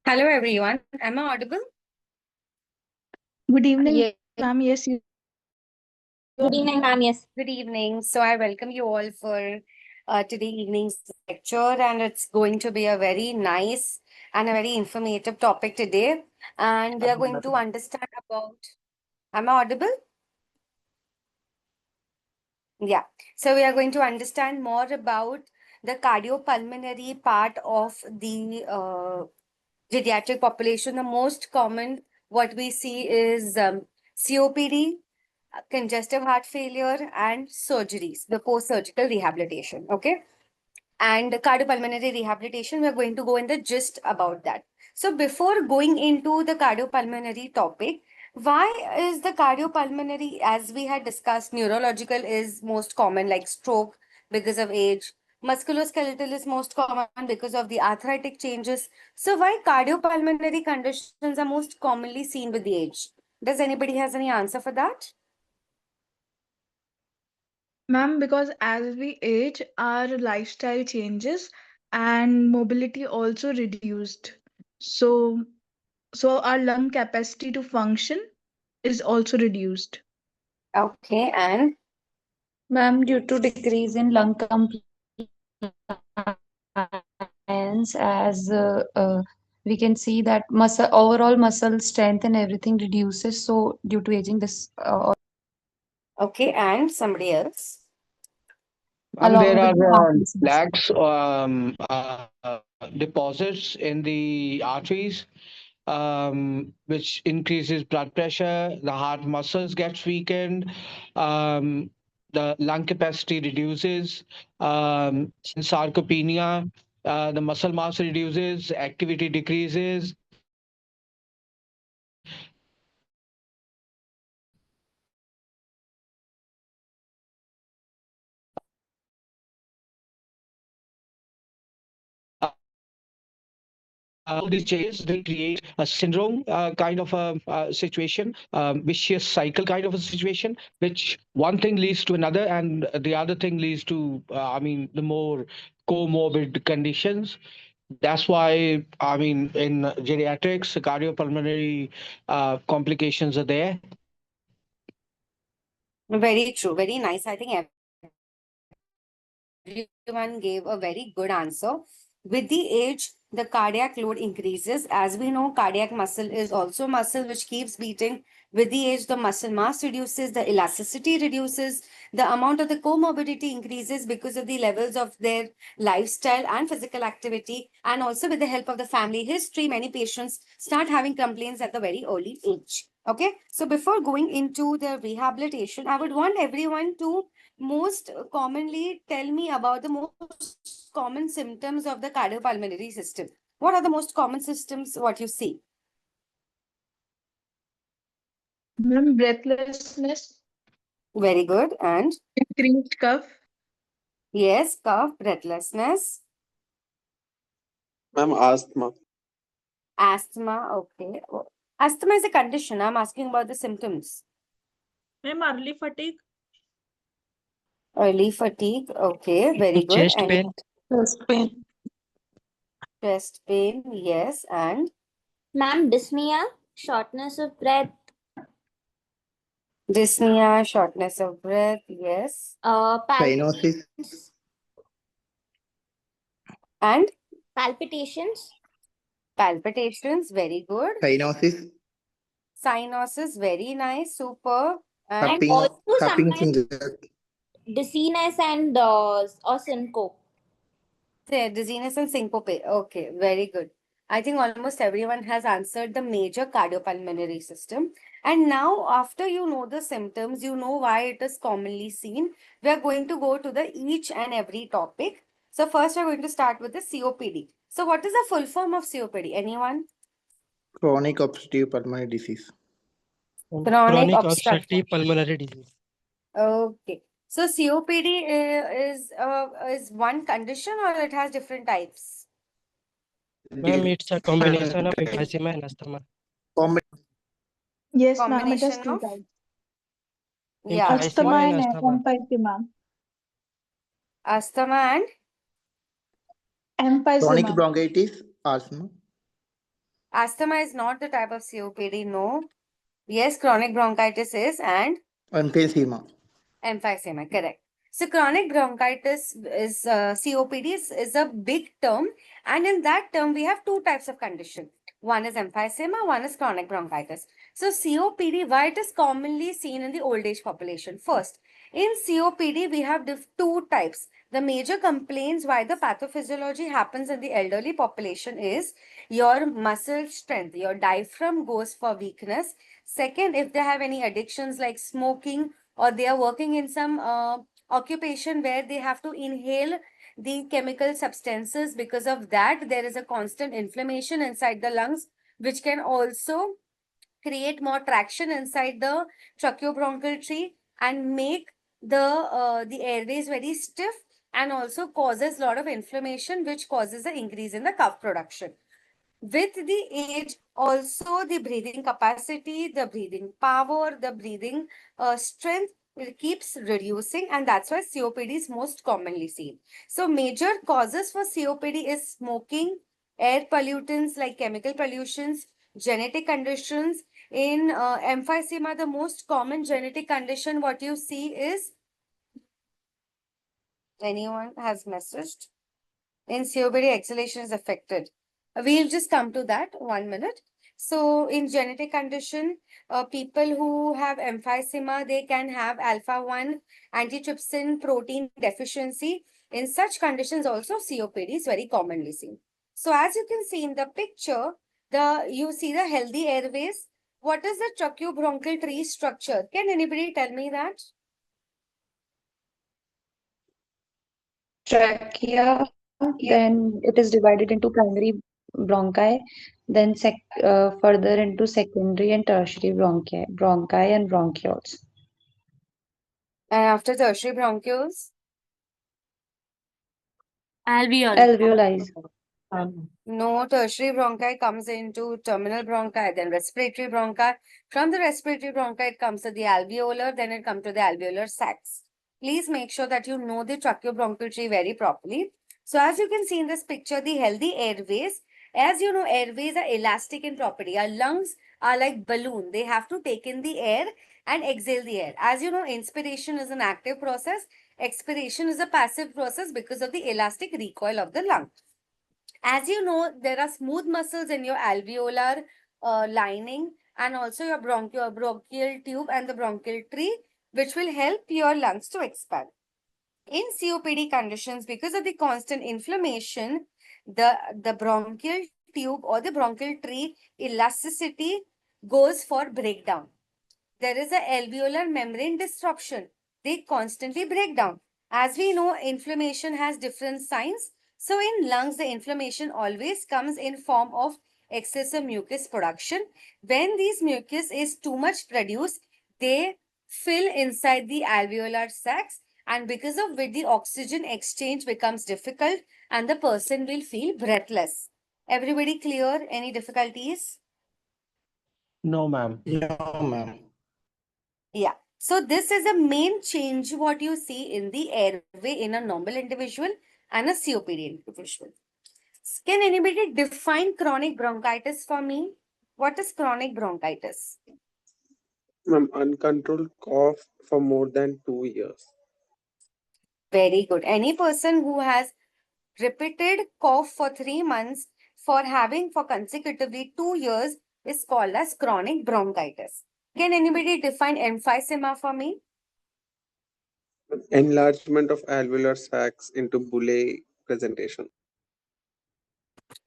Hello everyone. Am I audible? Good evening, Yes. ma'am. Yes, you Good evening, ma'am. Yes. Good evening. So I welcome you all for today evening's lecture, and it's going to be a very nice and a very informative topic today. And we are going to understand about. Am I audible? Yeah. So we are going to understand more about the cardiopulmonary part of the geriatric population. The most common what we see is COPD, congestive heart failure, and surgeries, the post-surgical rehabilitation. Okay. And cardiopulmonary rehabilitation, we're going to go in the gist about that. So before going into the cardiopulmonary topic, why is the cardiopulmonary, as we had discussed, neurological is most common, like stroke because of age, musculoskeletal is most common because of the arthritic changes. So why cardiopulmonary conditions are most commonly seen with the age? Does anybody has any answer for that? ma'am, because as we age, our lifestyle changes and mobility also reduced. So, so our lung capacity to function is also reduced. Okay, and Ma'am, due to decrease in lung compliance, as we can see that muscle overall muscle strength and everything reduces. So due to aging, this okay, and somebody else. along There with the heart are disease. plaques deposits in the arteries, which increases blood pressure. The heart muscles gets weakened. The lung capacity reduces. In sarcopenia, the muscle mass reduces, activity decreases. All these changes will create a syndrome kind of a situation, vicious cycle kind of a situation, which one thing leads to another, and the other thing leads to, the more comorbid conditions. That's why, in geriatrics, cardiopulmonary complications are there. Very true. Very nice. I think everyone gave a very good answer. With the age, the cardiac load increases. As we know, cardiac muscle is also muscle which keeps beating. With the age, the muscle mass reduces, the elasticity reduces, the amount of the comorbidity increases because of the levels of their lifestyle and physical activity. And also with the help of the family history, many patients start having complaints at the very early age. Okay. So before going into the rehabilitation, I would want everyone to most commonly tell me about the most common symptoms of the cardiopulmonary system. What are the most common symptoms what you see? Ma'am, breathlessness, Very good. And increased cough, yes, cough, breathlessness, Ma'am, asthma. asthma. Okay. Oh, asthma is a condition. I'm asking about the symptoms. Ma'am, early fatigue. Early fatigue. Okay. Very good. Chest And pain. Chest pain. chest pain. Yes. And Ma'am, dyspnea, shortness of breath, dyspnea, shortness of breath. Yes. Cyanosis. And palpitations, palpitations. Very good. Cyanosis. Cyanosis. Very nice. Super. And and also Cupping sometimes syndrome. dizziness and or syncope. dizziness and syncope. Okay, very good. I think almost everyone has answered the major cardiopulmonary system. And now, after you know the symptoms, you know why it is commonly seen. We are going to go to the each and every topic. So first, we're going to start with the COPD. So what is the full form of COPD? Anyone? Chronic obstructive pulmonary disease. Chronic obstructive pulmonary disease. Okay. So COPD is one condition or it has different types? Ma'am, it's a combination of emphysema and asthma. yes, ma'am, it has Combination two of types. yeah. Asthma What? and asthma. emphysema. Asthma and Chronic Emphysema. bronchitis, asthma. Asthma is not the type of COPD, no. Yes, chronic bronchitis is, and Emphysema. emphysema, correct. So chronic bronchitis is COPD is a big term, and in that term we have two types of condition. One is emphysema, one is chronic bronchitis. So COPD, why it is commonly seen in the old age population? First, in COPD we have two types. The major complaints why the pathophysiology happens in the elderly population is your muscle strength, your diaphragm goes for weakness. Second, if they have any addictions like smoking, or they are working in some occupation where they have to inhale the chemical substances, because of that there is a constant inflammation inside the lungs, which can also create more traction inside the tracheobronchial tree and make the airways very stiff, and also causes a lot of inflammation, which causes an increase in the cough production. With the age, also the breathing capacity, the breathing power, the breathing strength, it keeps reducing, and that's why COPD is most commonly seen. So major causes for COPD is smoking, air pollutants like chemical pollutions, genetic conditions. In emphysema, the most common genetic condition what you see is, anyone has messaged? In COPD, exhalation is affected. We'll just come to that 1 minute. So in genetic condition, people who have emphysema, they can have alpha-1 antitrypsin protein deficiency. In such conditions also COPD is very commonly seen. So as you can see in the picture, you see the healthy airways. What is the tracheobronchial tree structure? Can anybody tell me that? Trachea, then it is divided into primary bronchi, then further into secondary and tertiary bronchi and bronchioles. And after tertiary bronchioles? Alveoli. No, tertiary bronchi comes into terminal bronchi, then respiratory bronchi. From the respiratory bronchi, it comes to the alveolar, then it comes to the alveolar sacs. Please make sure that you know the tracheobronchial tree very properly. So as you can see in this picture, the healthy airways, as you know, airways are elastic in property. Our lungs are like balloon. They have to take in the air and exhale the air. As you know, inspiration is an active process. Expiration is a passive process because of the elastic recoil of the lung. As you know, there are smooth muscles in your alveolar lining and also your bronchial tube and the bronchial tree, which will help your lungs to expand. In COPD conditions, because of the constant inflammation, the bronchial tube or the bronchial tree elasticity goes for breakdown. There is a alveolar membrane disruption. They constantly break down. As we know, inflammation has different signs. So in lungs, the inflammation always comes in form of excessive mucus production. When these mucus is too much produced, they fill inside the alveolar sacs, and because of which the oxygen exchange becomes difficult and the person will feel breathless. Everybody clear? Any difficulties? No, ma'am. No, ma'am. Yeah. So this is a main change what you see in the airway in a normal individual and a COPD individual. Can anybody define chronic bronchitis for me? What is chronic bronchitis? Uncontrolled cough for more than 2 years. Very good. Any person who has repeated cough for 3 months for consecutively 2 years is called as chronic bronchitis. Can anybody define emphysema for me? Enlargement of alveolar sacs into bullae presentation.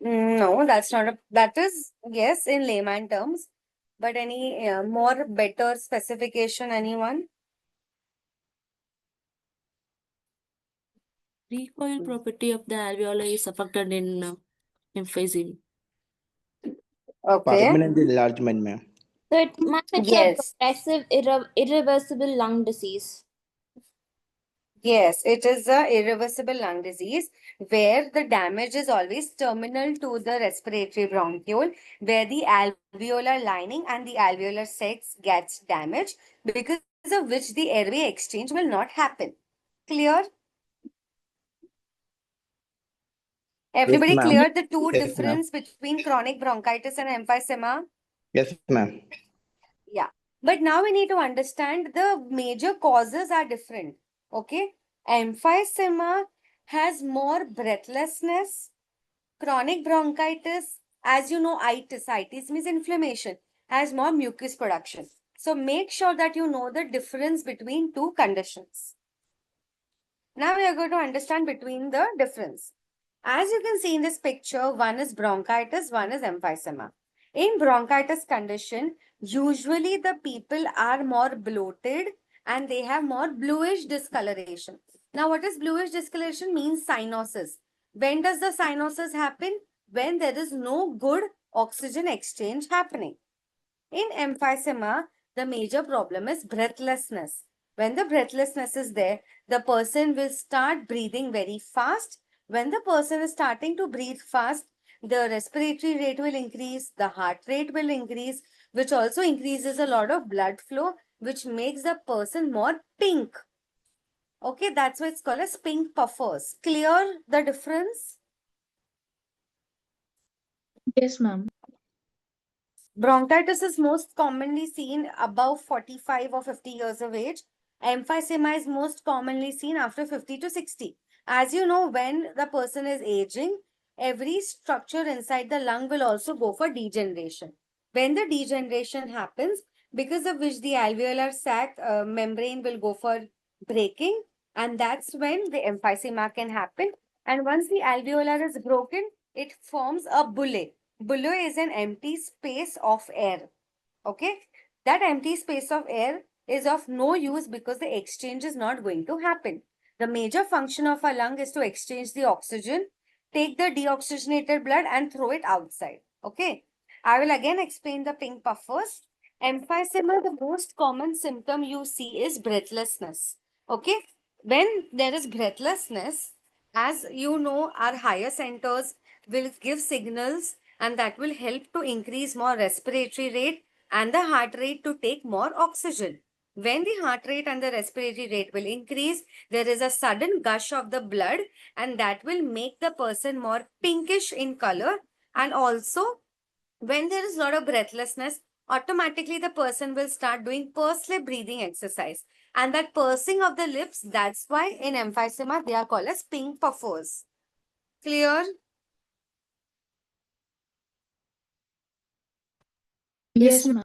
No, that's not a, that is, yes, in layman terms, but any more better specification, anyone? Recoil property of the alveoli is affected in emphysema. Okay. Permanent enlargement, ma'am. So it's Yes. a progressive, irreversible lung disease. Yes, it is a irreversible lung disease where the damage is always terminal to the respiratory bronchiole, where the alveolar lining and the alveolar sacs gets damaged, because of which the airway exchange will not happen. Clear? Everybody ma'am. clear the two Yes, ma'am. difference between chronic bronchitis and emphysema? Yes, ma'am. Yeah. But now we need to understand the major causes are different. Okay. Emphysema has more breathlessness. Chronic bronchitis, as you know, itis means inflammation, has more mucus production. So make sure that you know the difference between two conditions. Now we are going to understand between the difference. As you can see in this picture, one is bronchitis, one is emphysema. In bronchitis condition, usually the people are more bloated and they have more bluish discoloration. Now, what is bluish discoloration? Means cyanosis. When does the cyanosis happen? When there is no good oxygen exchange happening. In emphysema, the major problem is breathlessness. When the breathlessness is there, the person will start breathing very fast. When the person is starting to breathe fast, the respiratory rate will increase, the heart rate will increase, which also increases a lot of blood flow, which makes the person more pink. Okay, that's why it's called as pink puffers. Clear the difference? Yes, ma'am. Bronchitis is most commonly seen above 45 or 50 years of age. Emphysema is most commonly seen after 50 to 60. As you know, when the person is aging, every structure inside the lung will also go for degeneration. When the degeneration happens, because of which the alveolar sac membrane will go for breaking, and that's when the emphysema can happen. And once the alveolar is broken, it forms a bulle. Below is an empty space of air. Okay. That empty space of air is of no use because the exchange is not going to happen. The major function of a lung is to exchange the oxygen, take the deoxygenated blood and throw it outside. Okay. I will again explain the pink puffers. Emphysema, the most common symptom you see is breathlessness. Okay. When there is breathlessness, as you know, our higher centers will give signals and that will help to increase more respiratory rate and the heart rate to take more oxygen. When the heart rate and the respiratory rate will increase, there is a sudden gush of the blood and that will make the person more pinkish in color. And also, when there is a lot of breathlessness, automatically the person will start doing pursed lip breathing exercise. And that pursing of the lips, that's why in emphysema, they are called as pink puffers. Clear? Yes, ma'am.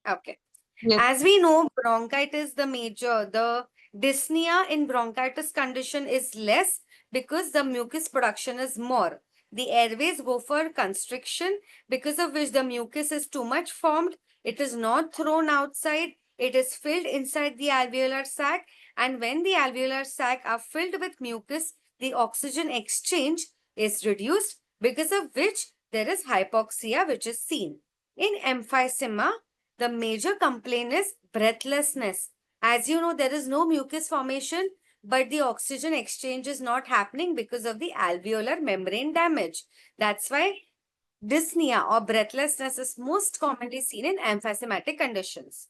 Okay. Yes. As we know, bronchitis, the dyspnea in bronchitis condition is less because the mucus production is more. The airways go for constriction because of which the mucus is too much formed. It is not thrown outside. It is filled inside the alveolar sac. And when the alveolar sac are filled with mucus, the oxygen exchange is reduced because of which there is hypoxia which is seen. In emphysema, the major complaint is breathlessness. As you know, there is no mucus formation, but the oxygen exchange is not happening because of the alveolar membrane damage. That's why dyspnea or breathlessness is most commonly seen in emphysematic conditions.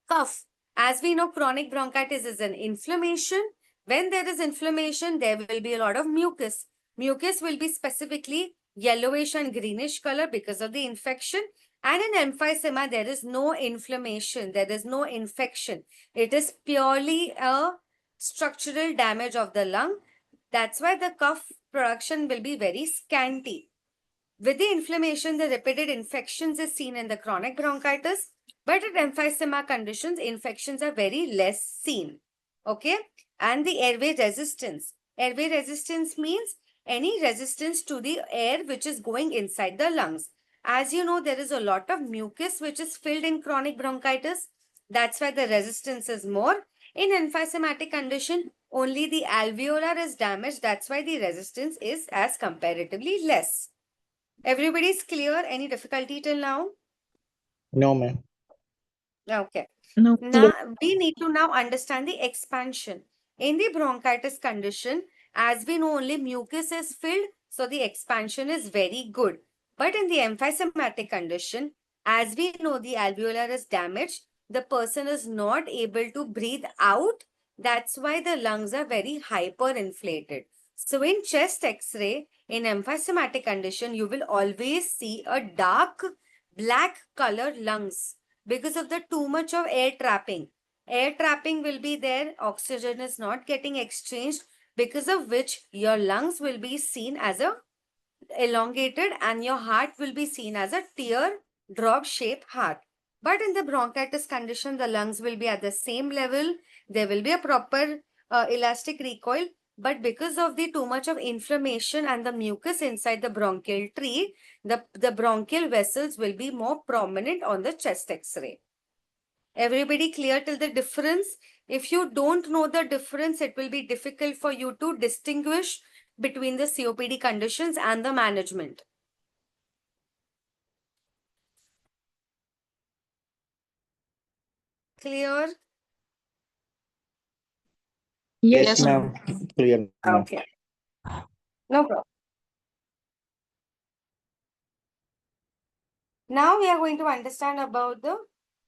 Cough. As we know, chronic bronchitis is an inflammation. When there is inflammation, there will be a lot of mucus. Mucus will be specifically yellowish and greenish color because of the infection. And in emphysema, there is no inflammation. There is no infection. It is purely a structural damage of the lung. That's why the cough production will be very scanty. With the inflammation, the repeated infections is seen in the chronic bronchitis, but in emphysema conditions, infections are very less seen. Okay? And the airway resistance. Airway resistance means any resistance to the air which is going inside the lungs. As you know, there is a lot of mucus which is filled in chronic bronchitis. That's why the resistance is more. In emphysematic condition, only the alveolar is damaged. That's why the resistance is as comparatively less. Everybody's clear? Any difficulty till now? No, ma'am. Okay. No. Now we need to now understand the expansion. In the bronchitis condition, as we know, only mucus is filled, so the expansion is very good. But in the emphysematic condition, as we know, the alveolar is damaged, the person is not able to breathe out. That's why the lungs are very hyperinflated. So in chest X-ray, in emphysematic condition, you will always see a dark black color lungs because of the too much of air trapping. Air trapping will be there, oxygen is not getting exchanged, because of which your lungs will be seen as a elongated and your heart will be seen as a tear drop shaped heart. But in the bronchitis condition, the lungs will be at the same level. There will be a proper elastic recoil. But because of the too much of inflammation and the mucus inside the bronchial tree, the bronchial vessels will be more prominent on the chest X-ray. Everybody clear till the difference? If you don't know the difference, it will be difficult for you to distinguish between the COPD conditions and the management. Clear? Yes, Yes, ma'am. ma'am. Clear, ma'am. Okay. No problem. Now we are going to understand about the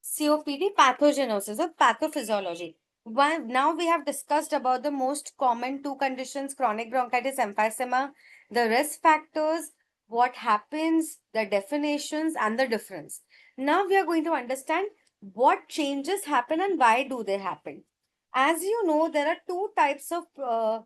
COPD pathogenesis or pathophysiology. Now we have discussed about the most common two conditions, chronic bronchitis, emphysema, the risk factors, what happens, the definitions, and the difference. Now we are going to understand what changes happen and why do they happen. As you know, there are two types of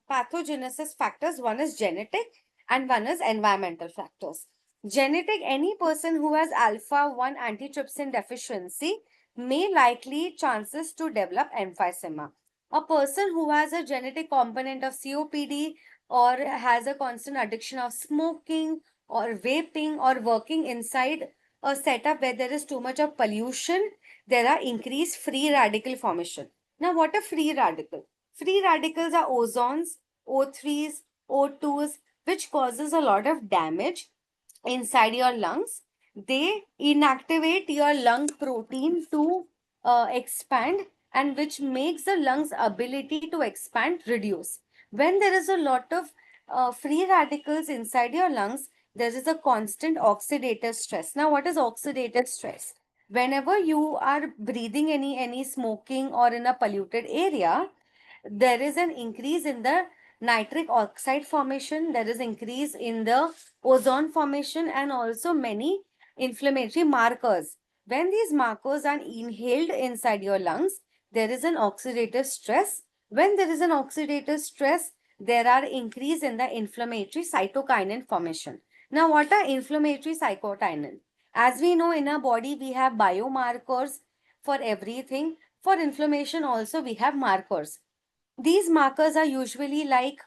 pathogenesis factors. One is genetic and one is environmental factors. Genetic, any person who has alpha-1 antitrypsin deficiency may likely chances to develop emphysema. A person who has a genetic component of COPD or has a constant addiction of smoking or vaping or working inside a setup where there is too much of pollution, there are increased free radical formation. Now, what are free radical? Free radicals are ozones, O3s, O2s, which causes a lot of damage inside your lungs. They inactivate your lung protein to expand, and which makes the lungs ability to expand reduce. When there is a lot of free radicals inside your lungs, there is a constant oxidative stress. Now, what is oxidative stress? Whenever you are breathing any smoking or in a polluted area, there is an increase in the nitric oxide formation, there is increase in the ozone formation, and also many inflammatory markers. When these markers are inhaled inside your lungs, there is an oxidative stress. When there is an oxidative stress, there are increase in the inflammatory cytokinin formation. Now, what are inflammatory cytokinin? As we know, in our body, we have biomarkers for everything. For inflammation also, we have markers. These markers are usually like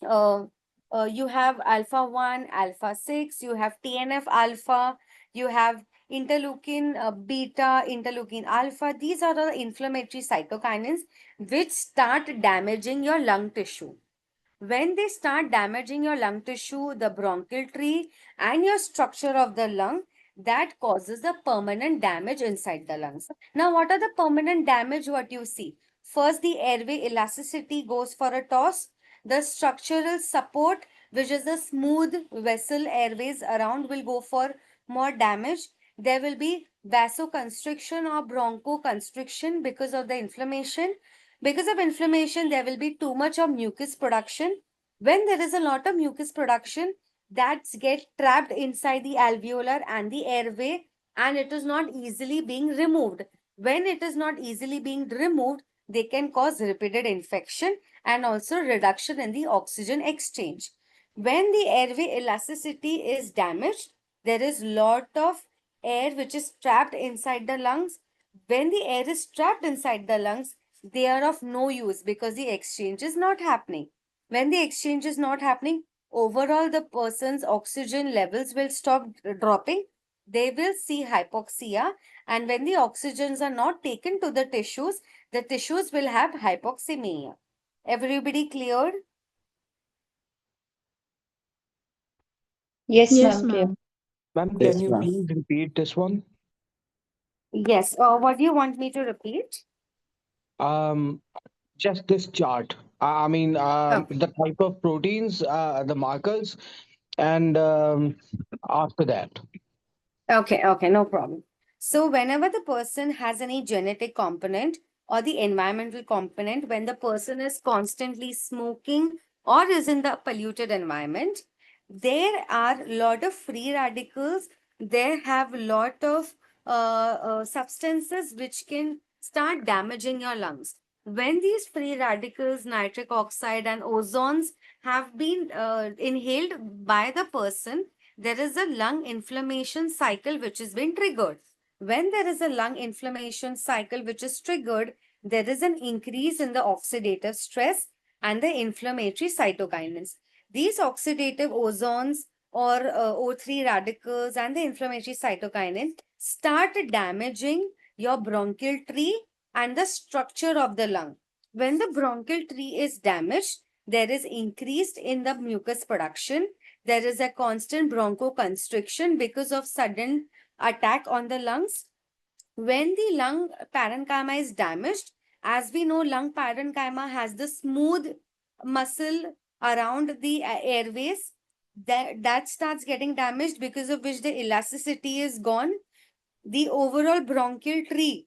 you have alpha-1, alpha-6, you have TNF alpha, you have interleukin beta, interleukin alpha. These are the inflammatory cytokinins which start damaging your lung tissue. When they start damaging your lung tissue, the bronchial tree and your structure of the lung, that causes the permanent damage inside the lungs. Now, what are the permanent damage what you see? First, the airway elasticity goes for a toss. The structural support, which is the smooth vessel airways around, will go for more damage. There will be vasoconstriction or bronchoconstriction because of the inflammation. Because of inflammation, there will be too much of mucus production. When there is a lot of mucus production, that get trapped inside the alveolar and the airway, and it is not easily being removed. When it is not easily being removed, they can cause repeated infection and also reduction in the oxygen exchange. When the airway elasticity is damaged, there is lot of air which is trapped inside the lungs. When the air is trapped inside the lungs, they are of no use because the exchange is not happening. When the exchange is not happening, overall the person's oxygen levels will stop dropping. They will see hypoxia, and when the oxygens are not taken to the tissues will have hypoxemia. Everybody cleared? Yes, Yes, ma'am. Clear. ma'am. Ma'am, Yes, can you ma'am. please repeat this one? Yes. What do you want me to repeat? Um, just this chart. I mean, Okay. the type of proteins, the markers, and after that. Okay, no problem. So whenever the person has any genetic component or the environmental component, when the person is constantly smoking or is in the polluted environment, there are a lot of free radicals. There have a lot of substances which can start damaging your lungs. When these free radicals, nitric oxide and ozones have been inhaled by the person, there is a lung inflammation cycle which has been triggered. When there is a lung inflammation cycle which is triggered, there is an increase in the oxidative stress and the inflammatory cytokinins. These oxidative ozones or O3 radicals and the inflammatory cytokinin start damaging your bronchial tree and the structure of the lung. When the bronchial tree is damaged, there is increased in the mucus production. There is a constant bronchoconstriction because of sudden attack on the lungs. When the lung parenchyma is damaged, as we know, lung parenchyma has the smooth muscle around the airways that starts getting damaged, because of which the elasticity is gone. The overall bronchial tree,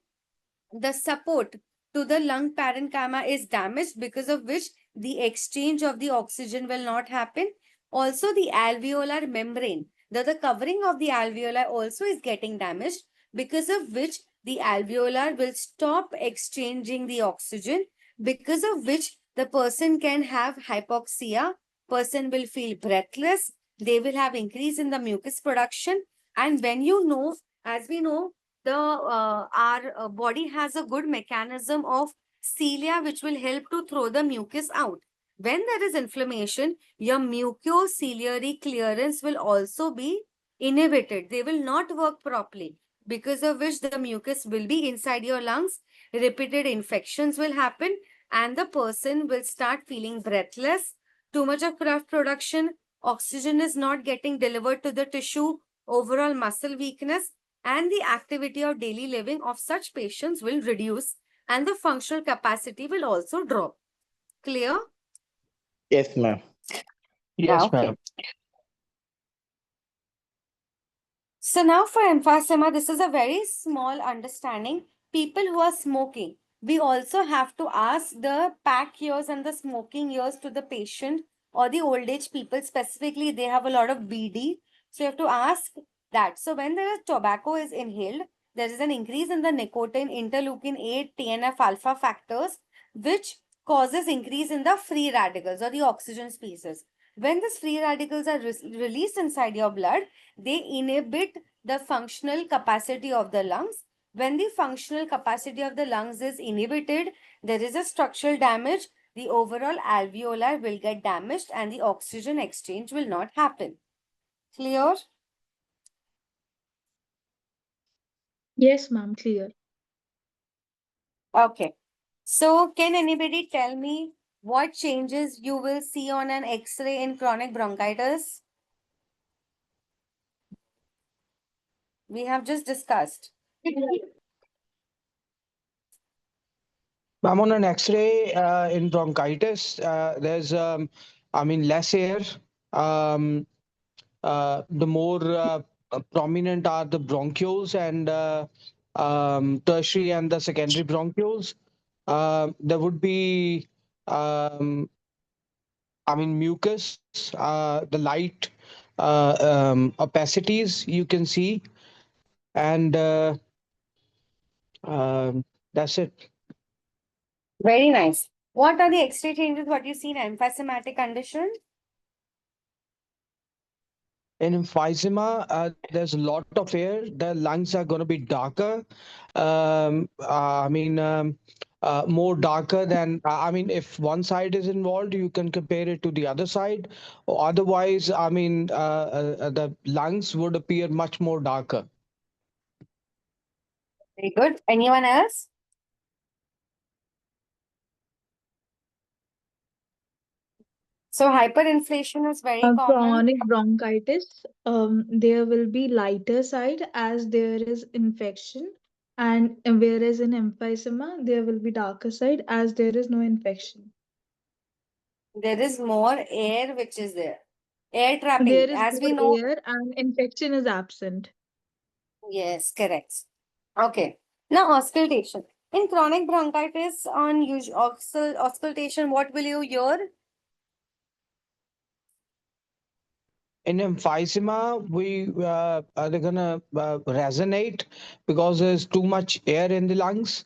the support to the lung parenchyma is damaged, because of which the exchange of the oxygen will not happen. Also, the alveolar membrane, the covering of the alveoli also is getting damaged, because of which the alveolar will stop exchanging the oxygen, because of which the person can have hypoxia, person will feel breathless, they will have increase in the mucus production. And when you know, as we know, our body has a good mechanism of cilia which will help to throw the mucus out. When there is inflammation, your mucociliary clearance will also be inhibited. They will not work properly, because of which the mucus will be inside your lungs. Repeated infections will happen and the person will start feeling breathless, too much of puff production, oxygen is not getting delivered to the tissue, overall muscle weakness, and the activity of daily living of such patients will reduce and the functional capacity will also drop. Clear? Yes, ma'am. Yes, Okay. ma'am. So now for emphysema, this is a very small understanding. People who are smoking, we also have to ask the pack years and the smoking years to the patient, or the old age people specifically, they have a lot of BD. So you have to ask that. So when there is tobacco is inhaled, there is an increase in the nicotine, interleukin 8, TNF alpha factors, which causes increase in the free radicals or the oxygen species. When these free radicals are released inside your blood, they inhibit the functional capacity of the lungs. When the functional capacity of the lungs is inhibited, there is a structural damage. The overall alveolar will get damaged and the oxygen exchange will not happen. Clear? Yes, ma'am, clear. Okay. So can anybody tell me what changes you will see on an X-ray in chronic bronchitis? We have just discussed. I'm on an X-ray in bronchitis. There's, less air. The more prominent are the bronchioles and tertiary and the secondary bronchioles. There would be, mucus, the light opacities you can see, and that's it. Very nice. What are the X-ray changes? What you see in emphysematic condition? In emphysema, there's a lot of air. The lungs are going to be darker. More darker than, if one side is involved, you can compare it to the other side. Otherwise, the lungs would appear much more darker. Very good. Anyone else? So hyperinflation is very common. Chronic bronchitis, there will be lighter side as there is infection, and whereas in emphysema, there will be darker side as there is no infection. There is more air which is there. Air trapping, There is as we more know. air and infection is absent. Yes, correct. Okay. Now auscultation. In chronic bronchitis, on auscultation, what will you hear? In emphysema, they're gonna resonate because there's too much air in the lungs,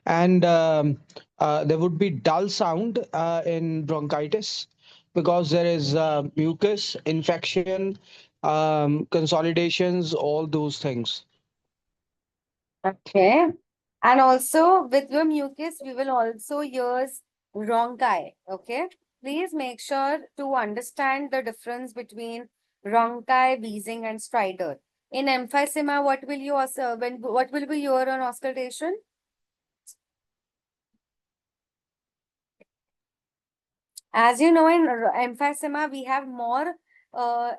and there would be dull sound in bronchitis because there is mucus infection, consolidations, all those things. Okay. And also with your mucus, we will also use bronchi. Okay. Please make sure to understand the difference between bronchi, wheezing, and stridor. In emphysema, what will you also what will be your on auscultation? As you know, in emphysema, we have more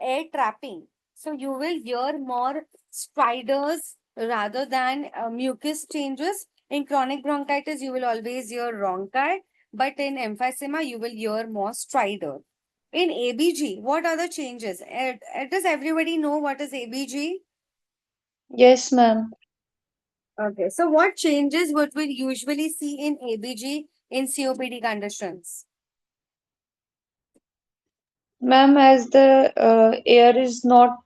air trapping. So you will hear more stridors rather than mucus changes. In chronic bronchitis, you will always hear bronchi, but in emphysema, you will hear more stridor. In ABG, what are the changes? Does everybody know what is ABG? Yes, ma'am. Okay, so what changes would we usually see in ABG in COPD conditions? Ma'am, as the air is not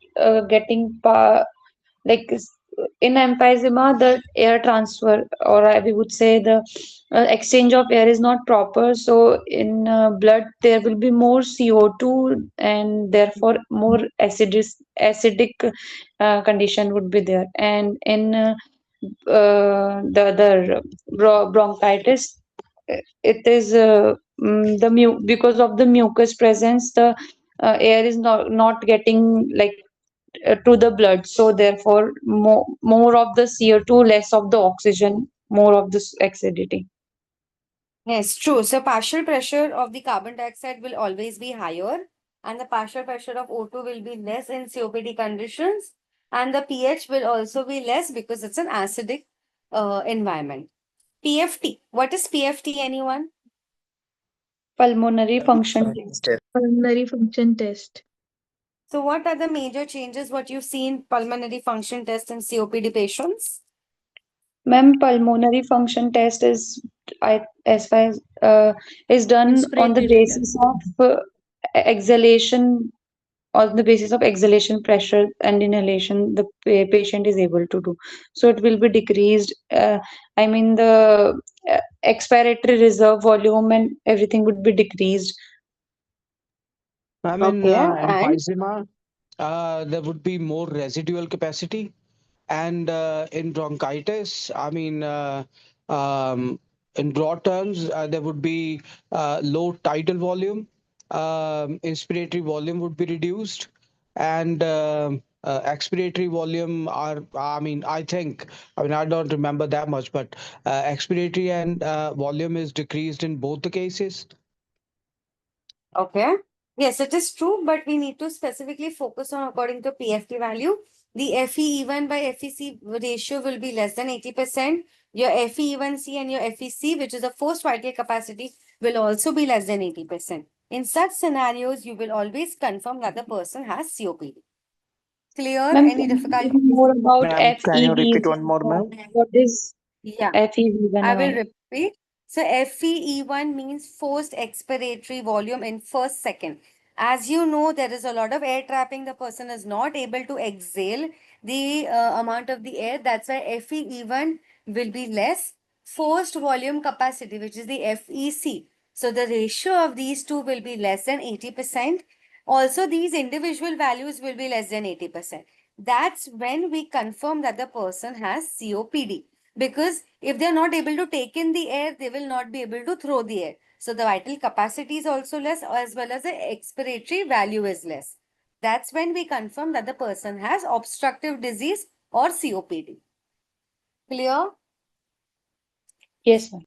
getting like in emphysema, the air transfer, or we would say the exchange of air is not proper. So in blood, there will be more CO2, and therefore more acidic condition would be there. And in the other bronchitis, it is because of the mucus presence, the air is not getting like to the blood, so therefore more of the CO2, less of the oxygen, more of this acidity. Yes, true. So partial pressure of the carbon dioxide will always be higher, and the partial pressure of O2 will be less in COPD conditions, and the pH will also be less because it's an acidic environment. PFT. What is PFT, anyone? Pulmonary function test. Pulmonary function test. So what are the major changes what you see in pulmonary function test in COPD patients? Ma'am, pulmonary function test is, as far as is done on the Inspiratory basis of exhalation, on the basis of exhalation pressure and inhalation the patient is able to do. So it will be decreased. I mean, the expiratory reserve volume and everything would be decreased. I mean, Okay, and emphysema, there would be more residual capacity, and in bronchitis, I mean, in broad terms, there would be low tidal volume, inspiratory volume would be reduced, and expiratory volume are, I mean, I don't remember that much, but expiratory and volume is decreased in both the cases. okay. Yes, it is true, but we need to specifically focus on according to PFT value. The FE1 by FEC ratio will be less than 80%. Your FE1C and your FEC, which is the forced vital capacity, will also be less than 80%. In such scenarios, you will always confirm that the person has COPD. Clear? Ma'am, Any can you difficulty? tell me more about Ma'am, can you repeat one more, FEV? ma'am? What is Yeah. FEV1? I will repeat. So FEE1 means forced expiratory volume in first second. As you know, there is a lot of air trapping. The person is not able to exhale the amount of the air. That's why FEE1 will be less. Forced volume capacity, which is the FEC. So the ratio of these two will be less than 80%. Also, these individual values will be less than 80%. That's when we confirm that the person has COPD. Because if they're not able to take in the air, they will not be able to throw the air. So the vital capacity is also less, as well as the expiratory value is less. That's when we confirm that the person has obstructive disease or COPD. Clear? Yes, ma'am.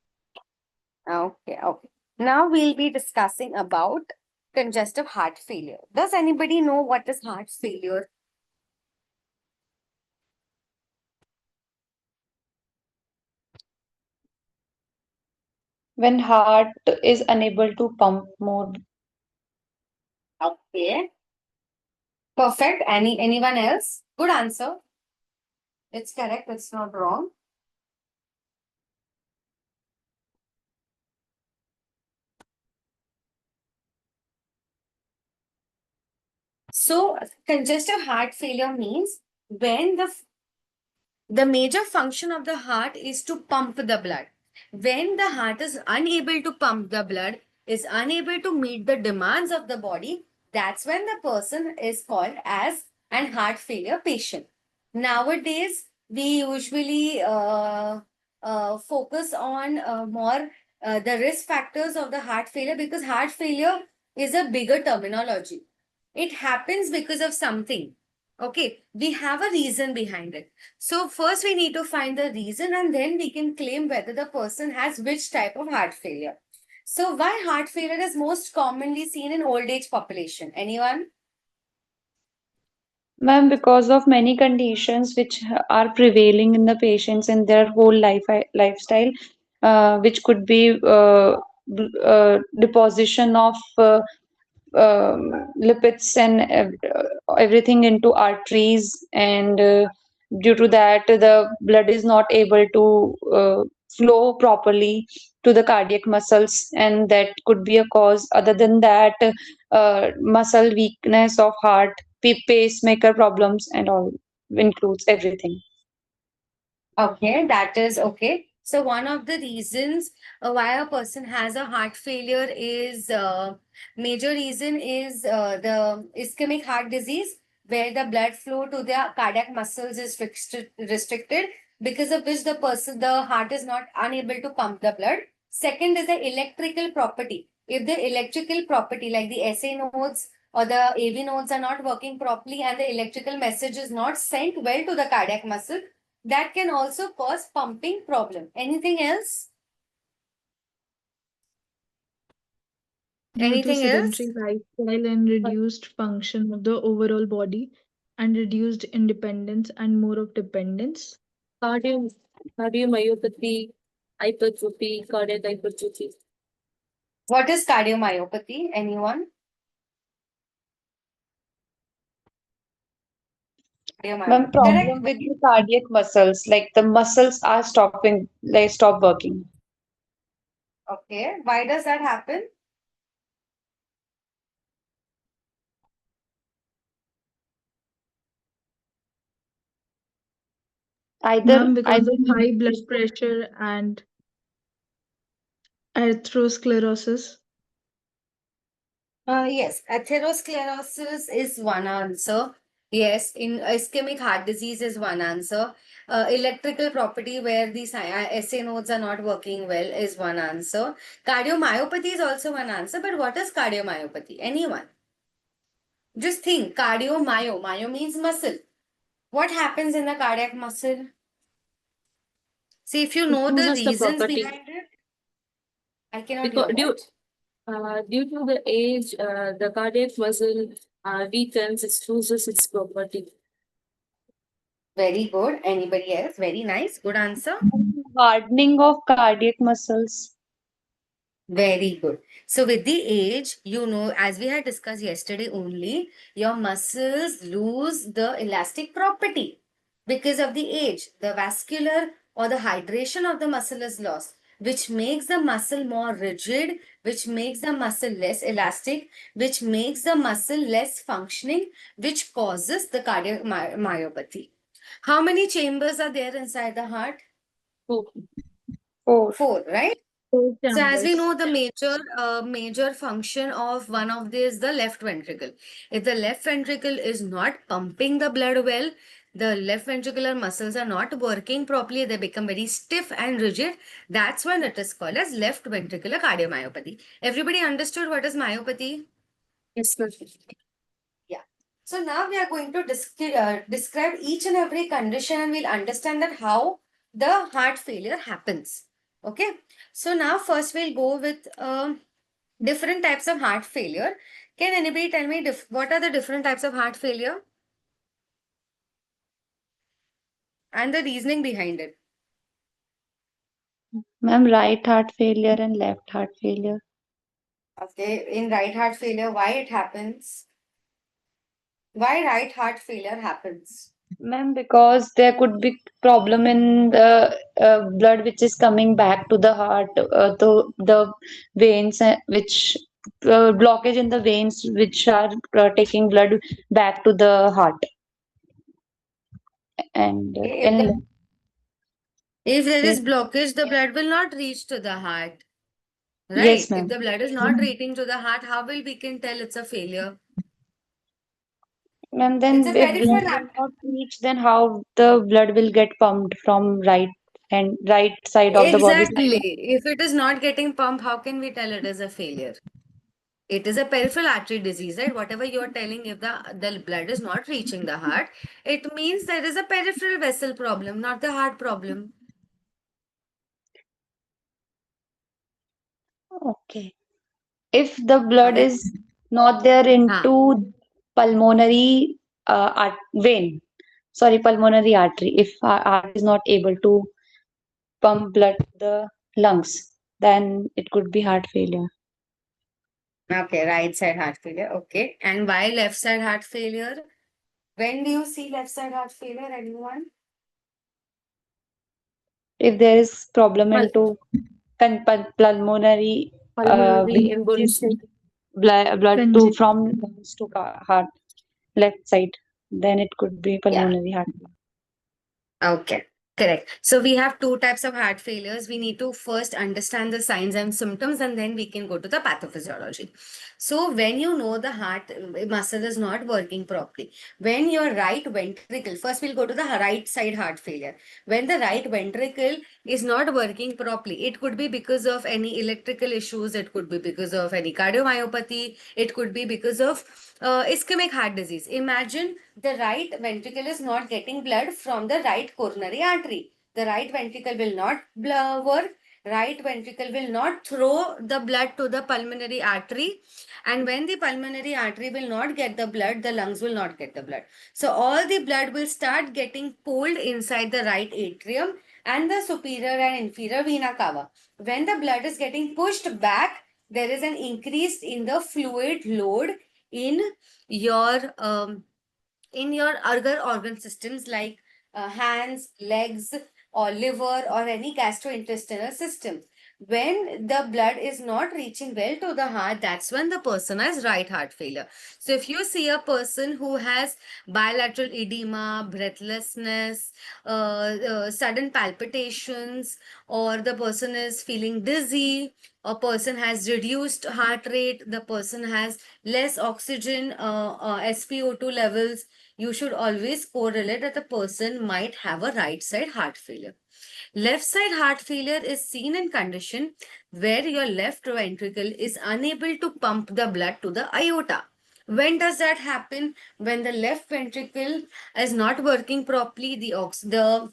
Okay, okay. Now we'll be discussing about congestive heart failure. Does anybody know what is heart failure? When heart is unable to pump more. Okay. Perfect. Anyone else? Good answer. It's correct. It's not wrong. So congestive heart failure means when the major function of the heart is to pump the blood. When the heart is unable to pump the blood, is unable to meet the demands of the body, that's when the person is called as an heart failure patient. Nowadays, we usually focus on more the risk factors of the heart failure, because heart failure is a bigger terminology. It happens because of something. Okay, we have a reason behind it. So first we need to find the reason, and then we can claim whether the person has which type of heart failure. So why heart failure is most commonly seen in old age population? Anyone? Ma'am, because of many conditions which are prevailing in the patients in their whole lifestyle, which could be deposition of lipids and everything into arteries, and due to that, the blood is not able to flow properly to the cardiac muscles, and that could be a cause. Other than that, muscle weakness of heart, pacemaker problems, and all includes everything. Okay, that is okay. So one of the reasons why a person has a heart failure is major reason is the ischemic heart disease, where the blood flow to the cardiac muscles is restricted, because of which the heart is not unable to pump the blood. Second is the electrical property. If the electrical property like the SA nodes or the AV nodes are not working properly, and the electrical message is not sent well to the cardiac muscle, that can also cause pumping problem. Anything else? Due to Anything else? sedentary lifestyle and reduced function of the overall body, and reduced independence and more of dependence. Cardio, cardiomyopathy, hypertrophy, cardiac hypertrophy. What is cardiomyopathy? Anyone? Ma'am, Cardiomyopathy. problem Correct. with the cardiac muscles, like the muscles are stopping, they stop working. Okay. Why does that happen? Either Ma'am, because of high blood pressure and atherosclerosis. Yes, atherosclerosis is one answer. Yes, in ischemic heart disease is one answer. Electrical property where the SA nodes are not working well is one answer. Cardiomyopathy is also one answer. But what is cardiomyopathy? Anyone? Just think, myo means muscle. What happens in the cardiac muscle? See, if you It know the loses the reasons property. behind it, I cannot Because hear due, what. due to the age, the cardiac muscle weakens, it loses its property. Very good. Anybody else? Very nice. Good answer. hardening of cardiac muscles. Very good. So with the age, as we had discussed yesterday only, your muscles lose the elastic property because of the age. The vascular or the hydration of the muscle is lost, which makes the muscle more rigid, which makes the muscle less elastic, which makes the muscle less functioning, which causes the cardiomyopathy. How many chambers are there inside the heart? Oh, 4. 4, right? Four So as we chambers. know, the major function of one of these is the left ventricle. If the left ventricle is not pumping the blood well, the left ventricular muscles are not working properly, they become very stiff and rigid. That's when it is called as left ventricular cardiomyopathy. Everybody understood what is myopathy? yes, sir. Yeah. So now we are going to describe each and every condition, and we'll understand that how the heart failure happens. Okay. So now first we'll go with different types of heart failure. Can anybody tell me what are the different types of heart failure and the reasoning behind it? Ma'am, right heart failure and left heart failure. Okay. In right heart failure, why it happens? Why right heart failure happens? Ma'am, because there could be problem in the blood which is coming back to the heart, to the veins which blockage in the veins which are taking blood back to the heart. And If there yes, is blockage, the blood will not reach to the heart. yes, Right? If ma'am. the blood is not reaching to the heart, how will we can tell it's a failure? And It's a then if blood peripheral will not reach, then how the blood will get pumped from right side of the body? Exactly. If it is not getting pumped, how can we tell it is a failure? It is a peripheral artery disease, right? Whatever you're telling, if the blood is not reaching the heart, it means there is a peripheral vessel problem, not the heart problem. Okay. If the blood Okay. is not there Huh. into pulmonary vein, sorry, pulmonary artery, if our heart is not able to pump blood to the lungs, then it could be heart failure. Okay, right side heart failure. Okay. And why left side heart failure? When do you see left side heart failure, anyone? If there is problem Pul- into pulmonary Pulmonary embolism. blood to Conge- from lungs to heart, left side, then it could be Yeah. pulmonary heart. Okay, correct. So we have two types of heart failures. We need to first understand the signs and symptoms, and then we can go to the pathophysiology. So when you know the heart muscle is not working properly, when your right ventricle, first we'll go to the right side heart failure. When the right ventricle is not working properly, it could be because of any electrical issues, it could be because of any cardiomyopathy, it could be because of ischemic heart disease. Imagine the right ventricle is not getting blood from the right coronary artery. The right ventricle will not work. Right ventricle will not throw the blood to the pulmonary artery. And when the pulmonary artery will not get the blood, the lungs will not get the blood. So all the blood will start getting pulled inside the right atrium and the superior and inferior vena cava. When the blood is getting pushed back, there is an increase in the fluid load in your other organ systems like hands, legs, or liver, or any gastrointestinal system. When the blood is not reaching well to the heart, that's when the person has right heart failure. So if you see a person who has bilateral edema, breathlessness, sudden palpitations, or the person is feeling dizzy, a person has reduced heart rate, the person has less oxygen, SpO2 levels, you should always correlate that the person might have a right side heart failure. Left side heart failure is seen in condition where your left ventricle is unable to pump the blood to the aorta. When does that happen? When the left ventricle is not working properly, the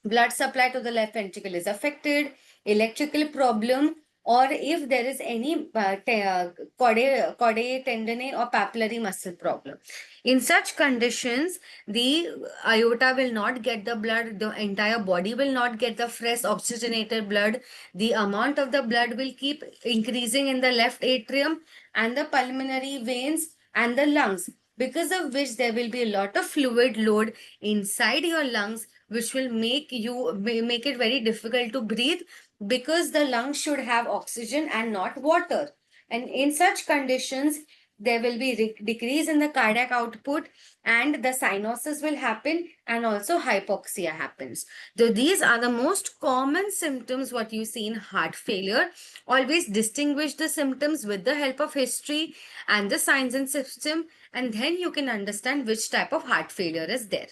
blood supply to the left ventricle is affected, electrical problem, or if there is any chordae tendineae or papillary muscle problem. In such conditions, the aorta will not get the blood, the entire body will not get the fresh oxygenated blood. The amount of the blood will keep increasing in the left atrium and the pulmonary veins and the lungs, because of which there will be a lot of fluid load inside your lungs, which will make it very difficult to breathe, because the lungs should have oxygen and not water. And in such conditions, there will be decrease in the cardiac output, and the cyanosis will happen, and also hypoxia happens. So these are the most common symptoms what you see in heart failure. Always distinguish the symptoms with the help of history and the signs and system, and then you can understand which type of heart failure is there.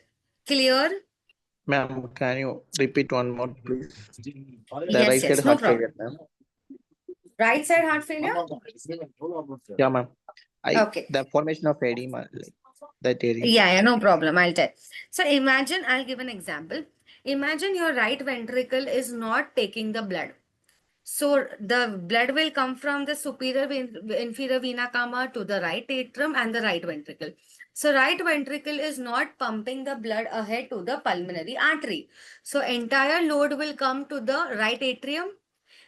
Clear? Ma'am, can you repeat one more, please? The Yes, right side yes, no heart problem. failure, ma'am. Right side heart failure? Yeah, ma'am. Okay. The formation of edema, like that area. Yeah, no problem. I'll tell. So imagine, I'll give an example. Imagine your right ventricle is not taking the blood. So the blood will come from the inferior vena cava to the right atrium and the right ventricle. So right ventricle is not pumping the blood ahead to the pulmonary artery. So entire load will come to the right atrium.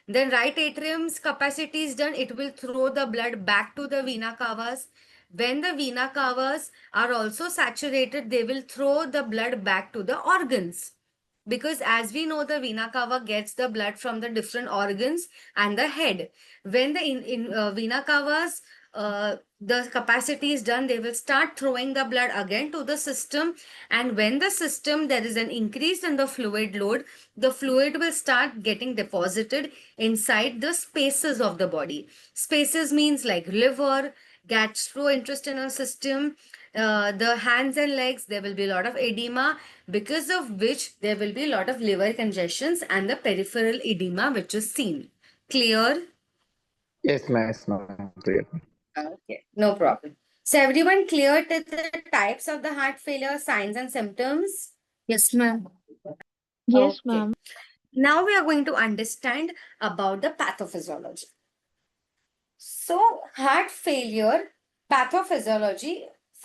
Then right atrium's capacity is done. It will throw the blood back to the vena cavas. When the vena cavas are also saturated, they will throw the blood back to the organs. because as we know, the vena cava gets the blood from the different organs and the head. When the vena cavas, the capacity is done, they will start throwing the blood again to the system. And when the system, there is an increase in the fluid load, the fluid will start getting deposited inside the spaces of the body. Spaces means like liver, gastrointestinal system, the hands and legs, there will be a lot of edema, because of which there will be a lot of liver congestions and the peripheral edema which is seen. Clear? Yes, ma'am. Yes, ma'am. Clear. Okay, no problem. So everyone clear to the types of the heart failure, signs and symptoms? Yes, ma'am. Yes, Okay. ma'am. Now we are going to understand about the pathophysiology. So heart failure, pathophysiology,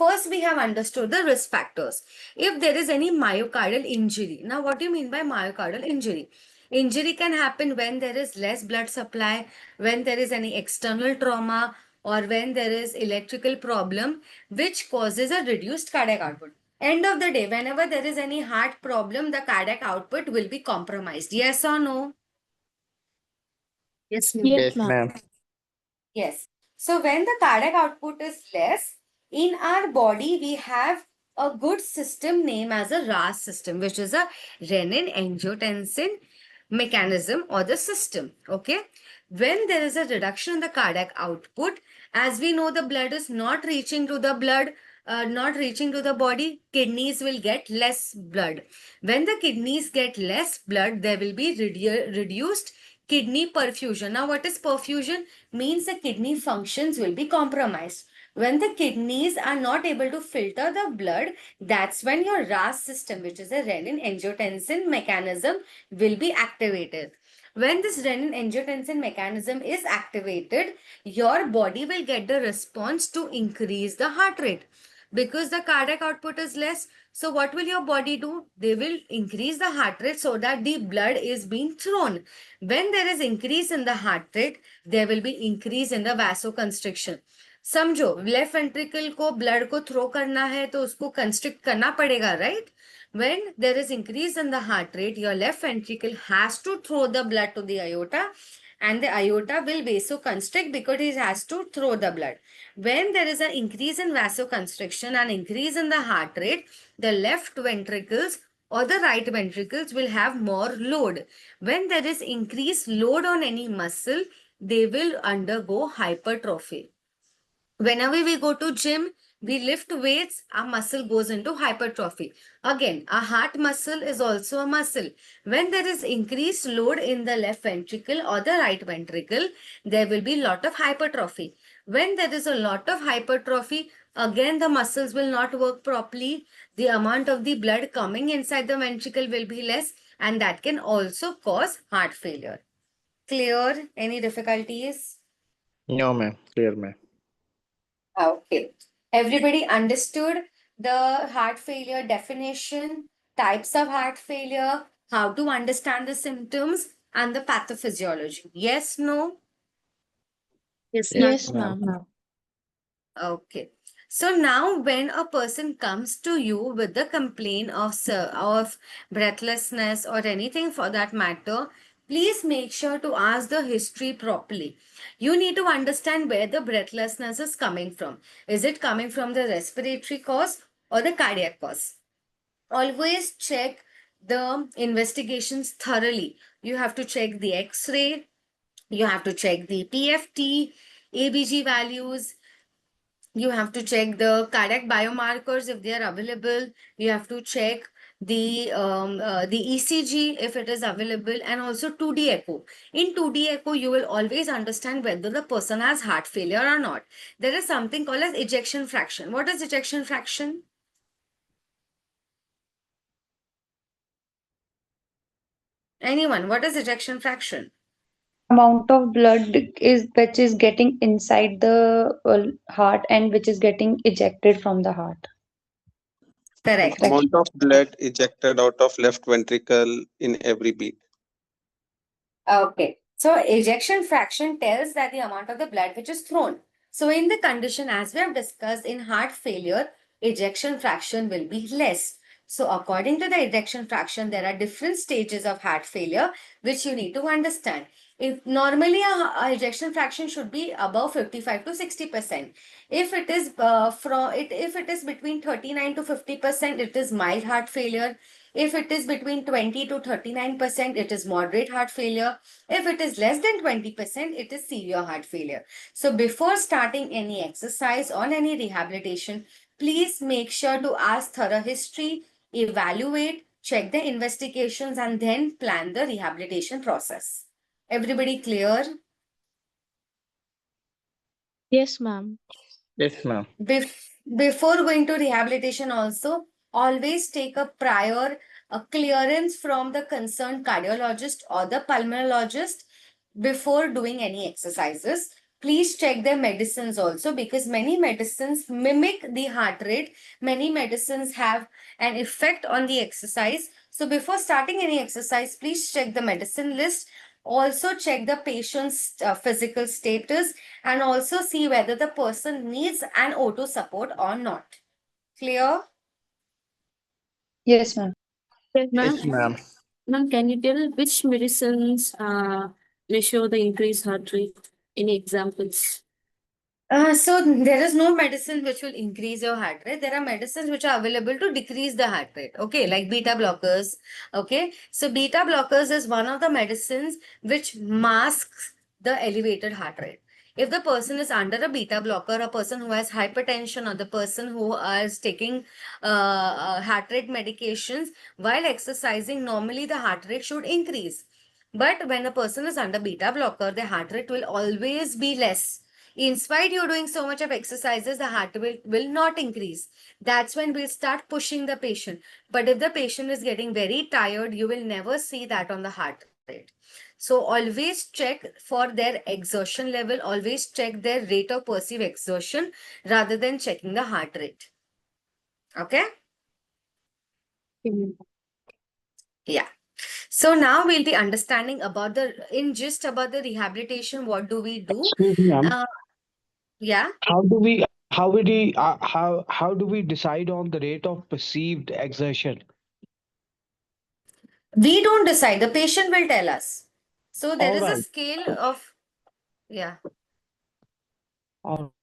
first we have understood the risk factors. If there is any myocardial injury, now what do you mean by myocardial injury? Injury can happen when there is less blood supply, when there is any external trauma, or when there is electrical problem, which causes a reduced cardiac output. End of the day, whenever there is any heart problem, the cardiac output will be compromised. Yes or no? Yes, ma'am. Yes, Yes, ma'am. ma'am. Yes. So when the cardiac output is less, in our body, we have a good system named as a RAS system, which is a renin-angiotensin mechanism or the system. Okay. When there is a reduction in the cardiac output, as we know, the blood is not reaching to the body, kidneys will get less blood. When the kidneys get less blood, there will be reduced kidney perfusion. Now, what is perfusion? Means the kidney functions will be compromised. When the kidneys are not able to filter the blood, that's when your RAS system, which is a renin-angiotensin mechanism, will be activated. When this renin-angiotensin mechanism is activated, your body will get the response to increase the heart rate. Because the cardiac output is less, so what will your body do? They will increase the heart rate so that the blood is being thrown. When there is increase in the heart rate, there will be increase in the vasoconstriction. समझो left ventricle को blood को throw करना है तो उसको constrict करना पड़ेगा, right? When there is increase in the heart rate, your left ventricle has to throw the blood to the aorta, and the aorta will vasoconstrict because it has to throw the blood. When there is an increase in vasoconstriction and increase in the heart rate, the left ventricles or the right ventricles will have more load. When there is increased load on any muscle, they will undergo hypertrophy. Whenever we go to gym, we lift weights, our muscle goes into hypertrophy. Again, our heart muscle is also a muscle. When there is increased load in the left ventricle or the right ventricle, there will be lot of hypertrophy. When there is a lot of hypertrophy, again the muscles will not work properly. The amount of the blood coming inside the ventricle will be less, and that can also cause heart failure. Clear? Any difficulties? No, ma'am. Clear, ma'am. Okay. Everybody understood the heart failure definition, types of heart failure, how to understand the symptoms, and the pathophysiology. Yes, no? Yes, Yes, ma'am. ma'am. Okay. So now when a person comes to you with the complaint of breathlessness or anything for that matter, please make sure to ask the history properly. You need to understand where the breathlessness is coming from. Is it coming from the respiratory cause or the cardiac cause? Always check the investigations thoroughly. You have to check the X-ray, you have to check the PFT, ABG values, you have to check the cardiac biomarkers if they are available. You have to check the ECG if it is available, and also 2D echo. In 2D echo, you will always understand whether the person has heart failure or not. There is something called as ejection fraction. What is ejection fraction? Anyone? What is ejection fraction? Amount of blood is which is getting inside the heart and which is getting ejected from the heart. Correct. Amount of blood ejected out of left ventricle in every beat. Okay. So ejection fraction tells that the amount of the blood which is thrown. So in the condition as we have discussed in heart failure, ejection fraction will be less. So according to the ejection fraction, there are different stages of heart failure, which you need to understand. If normally a ejection fraction should be above 55 to 60%. If it is if it is between 39 to 50%, it is mild heart failure. If it is between 20 to 39%, it is moderate heart failure. If it is less than 20%, it is severe heart failure. So before starting any exercise or any rehabilitation, please make sure to ask thorough history, evaluate, check the investigations, and then plan the rehabilitation process. Everybody clear? Yes, ma'am. Yes, ma'am. Before going to rehabilitation also, always take a prior clearance from the concerned cardiologist or the pulmonologist before doing any exercises. Please check their medicines also, because many medicines mimic the heart rate. Many medicines have an effect on the exercise. So before starting any exercise, please check the medicine list. Also check the patient's physical status, and also see whether the person needs an O2 support or not. Clear? Yes, ma'am. Yes, ma'am. Yes, ma'am. Ma'am, can you tell which medicines may show the increased heart rate? Any examples? So there is no medicine which will increase your heart rate. There are medicines which are available to decrease the heart rate. Okay, like beta blockers. Okay, so beta blockers is one of the medicines which masks the elevated heart rate. If the person is under a beta blocker, a person who has hypertension, or the person who is taking heart rate medications while exercising, normally the heart rate should increase. But when a person is under beta blocker, the heart rate will always be less. In spite you're doing so much of exercises, the heart will not increase. That's when we'll start pushing the patient. But if the patient is getting very tired, you will never see that on the heart rate. So always check for their exertion level, always check their rate of perceived exertion rather than checking the heart rate. Okay? Yeah. So now we'll be understanding about the rehabilitation, what do we do? Excuse me, ma'am. Yeah. How do we decide on the rate of perceived exertion? We don't decide, the patient will tell us. So there All is a right. scale of, yeah. All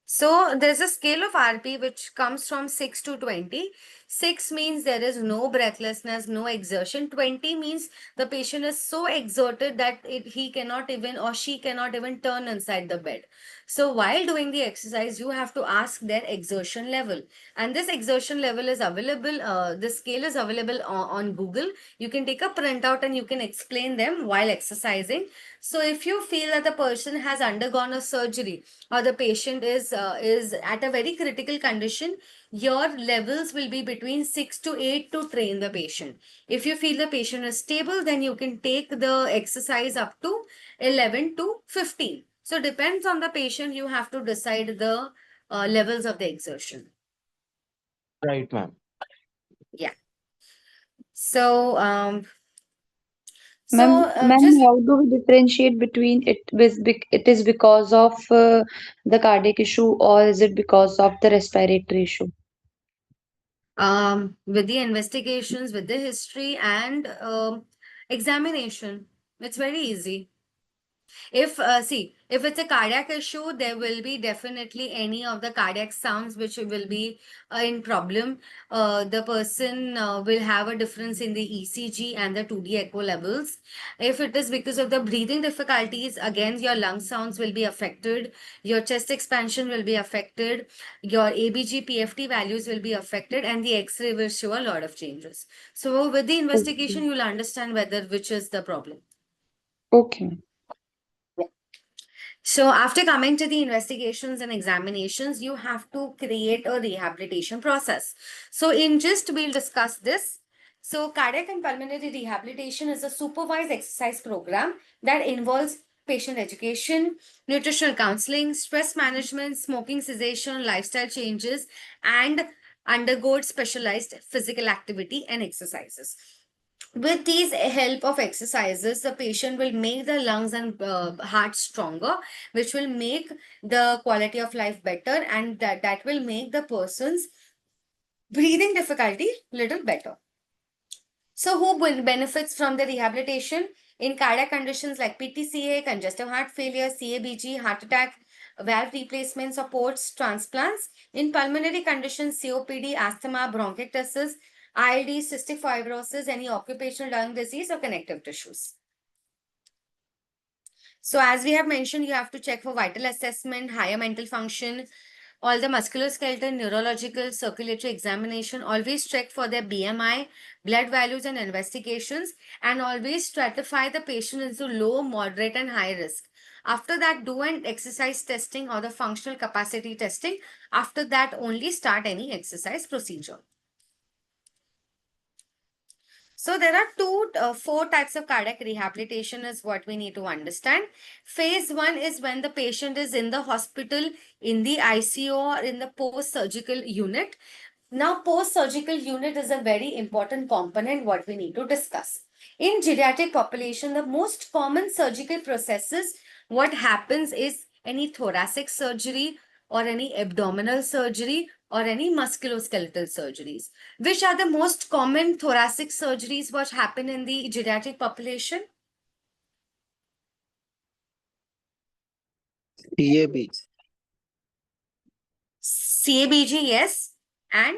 So there's a scale of RP which comes from 6 to 20. 6 means there is no breathlessness, no exertion. 20 means the patient is so exerted that he cannot even, or she cannot even turn inside the bed. So while doing the exercise, you have to ask their exertion level. And this exertion level is available, the scale is available on Google. You can take a printout and you can explain them while exercising. So if you feel that the person has undergone a surgery, or the patient is at a very critical condition, your levels will be between 6 to 8 to train the patient. If you feel the patient is stable, then you can take the exercise up to 11 to 15. So depends on the patient, you have to decide the levels of the exertion. right, ma'am. Yeah. So Ma'am, just how do we differentiate between it is because of the cardiac issue, or is it because of the respiratory issue? with the investigations, with the history and examination, it's very easy. If if it's a cardiac issue, there will be definitely any of the cardiac sounds which will be in problem. The person will have a difference in the ECG and the 2D echo levels. If it is because of the breathing difficulties, again your lung sounds will be affected, your chest expansion will be affected, your ABG PFT values will be affected, and the X-ray will show a lot of changes. So with the investigation, you'll understand whether which is the problem. Okay. So after coming to the investigations and examinations, you have to create a rehabilitation process. So in GIST, we'll discuss this. So cardiac and pulmonary rehabilitation is a supervised exercise program that involves patient education, nutritional counseling, stress management, smoking cessation, lifestyle changes, and undergoes specialized physical activity and exercises. With these help of exercises, the patient will make the lungs and heart stronger, which will make the quality of life better, and that will make the person's Breathing difficulty, little better. So who benefits from the rehabilitation? In cardiac conditions like PTCA, congestive heart failure, CABG, heart attack, valve replacements or ports, transplants. In pulmonary conditions, COPD, asthma, bronchiectasis, ILD, cystic fibrosis, any occupational lung disease or connective tissues. So as we have mentioned, you have to check for vital assessment, higher mental function, all the musculoskeletal, neurological, circulatory examination. Always check for their BMI, blood values and investigations, and always stratify the patient into low, moderate and high risk. After that, do an exercise testing or the functional capacity testing. After that, only start any exercise procedure. So there are four types of cardiac rehabilitation is what we need to understand. Phase 1 is when the patient is in the hospital, in the ICU or in the post-surgical unit. Now, post-surgical unit is a very important component what we need to discuss. In geriatric population, the most common surgical processes, what happens is any thoracic surgery or any abdominal surgery or any musculoskeletal surgeries. Which are the most common thoracic surgeries what happen in the geriatric population? CAB. CABG, yes. And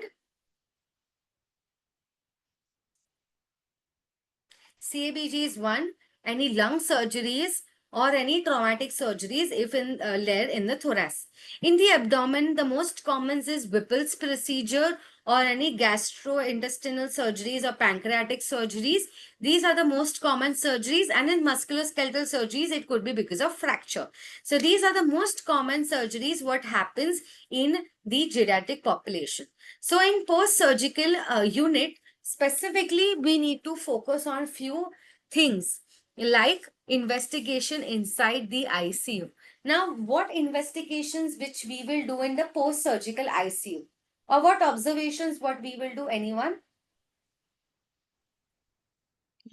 CABG is one. Any lung surgeries or any traumatic surgeries if in layer in the thorax. In the abdomen, the most common is Whipple's procedure or any gastrointestinal surgeries or pancreatic surgeries. These are the most common surgeries, and in musculoskeletal surgeries, it could be because of fracture. So these are the most common surgeries what happens in the geriatric population. So in post-surgical unit, specifically, we need to focus on few things like investigation inside the ICU. Now, what investigations which we will do in the post-surgical ICU? Or what observations what we will do, anyone?